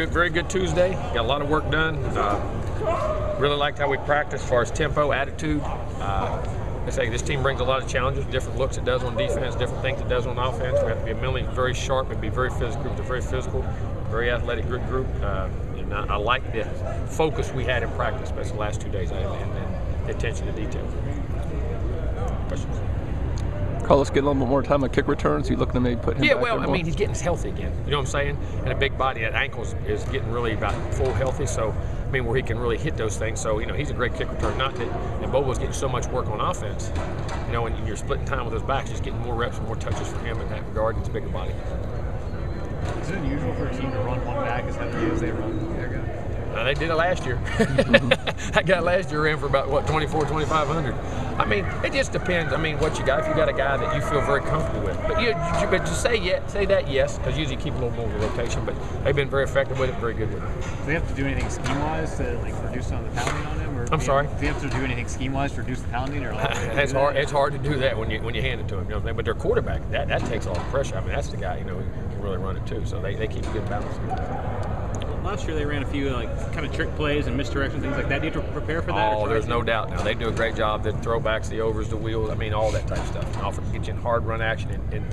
very good Tuesday. Got a lot of work done. Really liked how we practiced as far as tempo, attitude. I say this team brings a lot of challenges, different looks it does on defense, different things it does on offense. We have to be mentally very sharp and be very physical. It's a very physical, very athletic, good group. And I like the focus we had in practice, especially the last 2 days, and the attention to detail. Questions? Carlos getting a little bit more time on kick returns. You looking to maybe put him back there more? He's getting healthy again. You know what I'm saying? And a big body, that ankle is getting really about full healthy. So, where he can really hit those things. So, he's a great kick return. Not that, and Bobo's getting so much work on offense. And you're splitting time with those backs, just getting more reps and more touches for him in that regard. It's a bigger body. Is it unusual for a team to run one back as heavily as they run their guy? They did it last year. That guy last year ran for about, 2,500. It just depends. What you got. If you got a guy that you feel very comfortable with. But to say that, yes, because usually you keep a little more of a rotation. But they've been very effective with it, very good with it. Do they have to do anything scheme-wise to reduce some of the pounding on him? Or I'm sorry? Do they have to do anything scheme-wise to reduce the pounding? Or It's hard. It's hard to do that when you hand it to him. But their quarterback, that takes all the pressure. That's the guy. Who can really run it too. So they keep a good balance. Last year they ran a few kind of trick plays and misdirection, things like that. Do you have to prepare for that? Oh, there's no doubt now. They do a great job. The throwbacks, the overs, the wheels, all that type of stuff. And often get you in hard run action and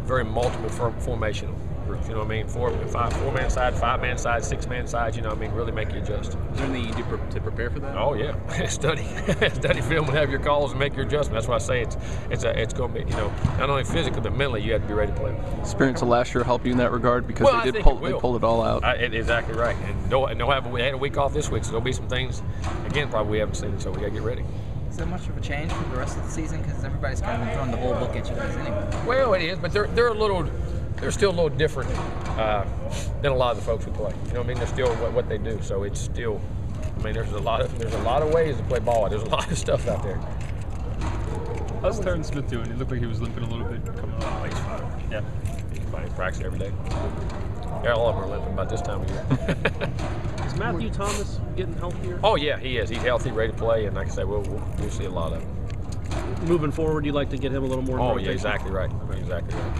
very multiple formational groups. Four-man side, five-man side, six-man side, really make you adjust. Is there anything you do to prepare for that? Oh, yeah. Study film and have your calls and make your adjustment. That's why I say it's going to be, not only physically, but mentally, you have to be ready to play. Experience of last year help you in that regard because they pulled it all out. Exactly right. And we had a week off this week, so there'll be some things, again, probably we haven't seen, so we got to get ready. Is that much of a change from the rest of the season? Because everybody's kind of been throwing the whole book at you guys anyway. Well, it is, but they're still a little different than a lot of the folks who play. They're still what they do. So it's still, there's a lot of ways to play ball. There's a lot of stuff out there. How's Terrence Smith doing? It looked like he was limping a little bit coming up. He's fine. Yeah, he's fine. He practices every day. Yeah, all of them are limping about this time of year. Is Matthew Thomas getting healthier? Oh yeah, he is. He's healthy, ready to play, and like I say, we'll see a lot of him. Moving forward, you'd like to get him a little more. Oh yeah, exactly right. Exactly right.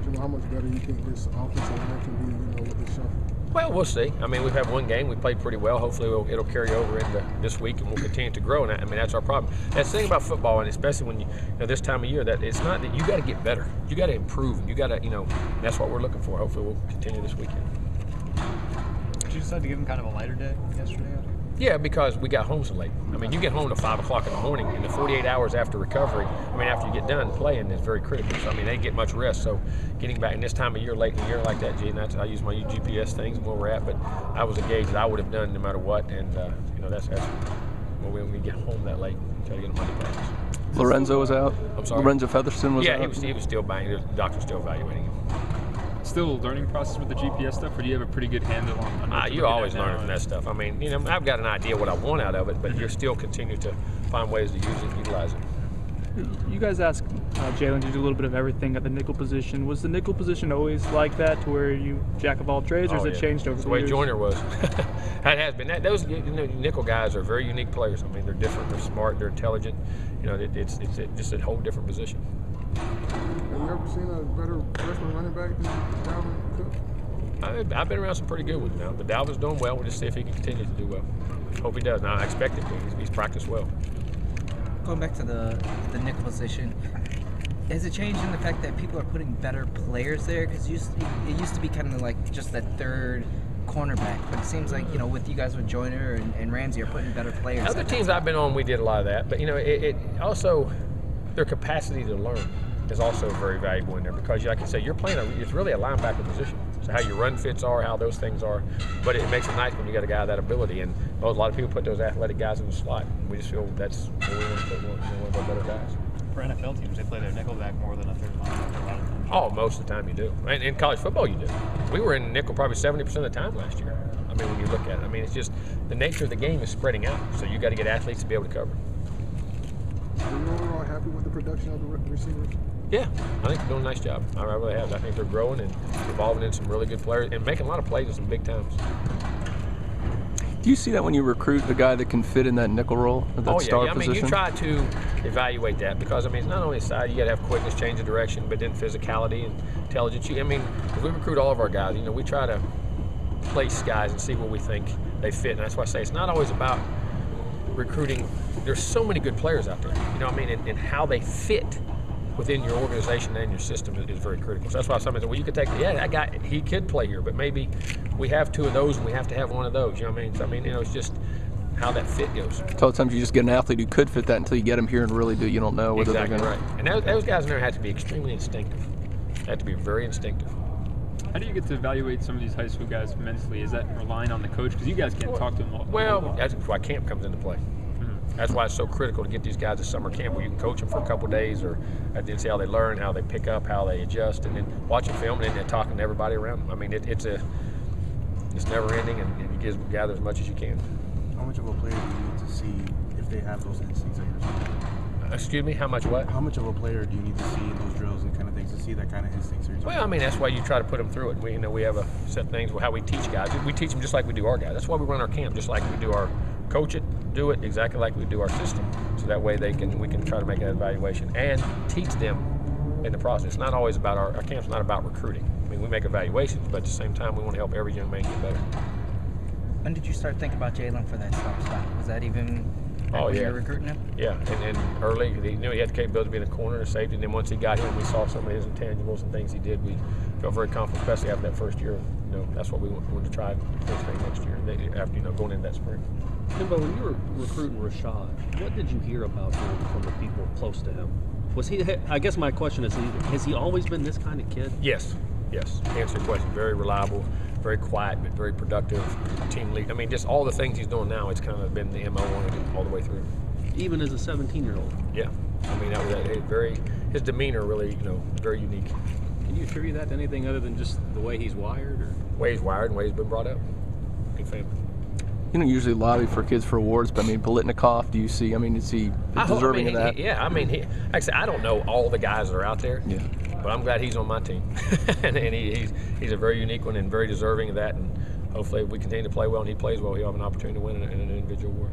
Jimbo, how much better do you think this offensive line can be, with this shuffle? Well, we'll see. We've had one game. We played pretty well. Hopefully, it'll carry over into this week, and we'll continue to grow. And that's our problem. That's the thing about football, and especially when this time of year, that it's not that you got to get better. You got to improve. You got to, that's what we're looking for. Hopefully, we'll continue this weekend. Did you decide to give him kind of a lighter day yesterday? Yeah, because we got home so late. You get home to 5 o'clock in the morning, and the 48 hours after recovery, after you get done playing, is very critical. So, they didn't get much rest. So, getting back in this time of year, late in the year like that, I use my GPS things and where we're at. But I was engaged that I would have done no matter what. And, that's when we get home that late, try to get them Monday practice. Lorenzo was out? I'm sorry? Lorenzo Featherston was out? Yeah, he was still banging. The doctor's still evaluating him. Still a learning process with the GPS stuff, or do you have a pretty good handle on you always learn from that stuff. I've got an idea what I want out of it, but you still continue to find ways to use it and utilize it. You guys asked Jalen to do a little bit of everything at the nickel position. Was the nickel position always like that, to where you jack of all trades, or has it changed over the years? That's the way Joyner was. That has been. Those nickel guys are very unique players. They're different, they're smart, they're intelligent. It's just a whole different position. Have you ever seen a better freshman running back than Dalvin Cook? I've been around some pretty good ones now, but Dalvin's doing well. We'll just see if he can continue to do well. Hope he does. Now, I expect him to. He's practiced well. Going back to the nickel position, has it changed in the fact that people are putting better players there? Because it used to be kind of like just that third cornerback, but it seems like with you guys with Joyner and Ramsey are putting better players. Other teams I've been on, we did a lot of that, but it also their capacity to learn is also very valuable in there, because like you say, you're playing it's really a linebacker position. So how your run fits are, how those things are, but it makes it nice when you got a guy of that ability. And a lot of people put those athletic guys in the slot. We just feel that's where we want to put one of our better guys. For NFL teams, they play their nickelback more than a third linebacker a lot of times. Oh, most of the time you do. And in college football, you do. We were in nickel probably 70% of the time last year. When you look at it, it's just the nature of the game is spreading out. So you got to get athletes to be able to cover. Are you overall happy with the production of the receivers? Yeah, I think they're doing a nice job. I really have. I think they're growing and evolving into some really good players and making a lot of plays in some big times. Do you see that when you recruit a guy that can fit in that nickel role, or that star position? You try to evaluate that, because it's not only size. You got to have quickness, change of direction, but then physicality and intelligence. If we recruit all of our guys, we try to place guys and see where we think they fit. And that's why I say it's not always about recruiting. There's so many good players out there, you know what I mean, and how they fit within your organization and your system is very critical. So that's why somebody said, well, you could take, that guy, he could play here, but maybe we have 2 of those and we have to have 1 of those, you know what I mean? So, I mean, you know, it's just how that fit goes. A lot of times you just get an athlete who could fit that until you get them here and really do. You don't know whether exactly they're going right. And those guys in there have to be extremely instinctive. They have to be very instinctive. How do you get to evaluate some of these high school guys mentally? Is that relying on the coach? Because you guys can't talk to them all. Well, that's why camp comes into play. That's why it's so critical to get these guys to summer camp where you can coach them for a couple of days or then see how they learn, how they pick up, how they adjust, and then watch them film and then talking to everybody around them. I mean, it's never ending, and you gather as much as you can. How much of a player do you need to see if they have those instincts like yourself? Excuse me, how much what? How much of a player do you need to see in those drills and kind of things to see that kind of instincts? Well, I mean, that's why you try to put them through it. We have a set of things, how we teach guys. We teach them just like we do our guys. That's why we run our camp, just like we do our coach it, do it exactly like we do our system. So that way we can try to make that evaluation and teach them in the process. It's not always about our camp's not about recruiting. I mean, we make evaluations, but at the same time, we want to help every young man get better. When did you start thinking about Jalen for that star spot? Was that even when you were recruiting him? Yeah, and early, he knew he had the capability to be in a corner and safety, and then once he got him, we saw some of his intangibles and things he did. We felt very confident, especially after that first year. You know, that's what we wanted to try first thing next year, after, going into that spring. Jimbo, when you were recruiting Rashad, what did you hear about him from the people close to him? Was he, I guess my question is, has he always been this kind of kid? Yes. To answer your question, very reliable, very quiet, but very productive, team lead. I mean, just all the things he's doing now, it's kind of been the MO on it all the way through. Even as a 17-year-old? Yeah. I mean, his demeanor really, very unique. Can you attribute that to anything other than just the way he's wired? Or? The way he's wired and the way he's been brought up. Big family. You don't usually lobby for kids for awards, but I mean, Politnikov, do you see? I mean, is he deserving of that? Yeah, I mean, like I said, I don't know all the guys that are out there. Yeah. But I'm glad he's on my team, and he's a very unique one and very deserving of that. And hopefully, if we continue to play well and he plays well, he'll have an opportunity to win an individual award.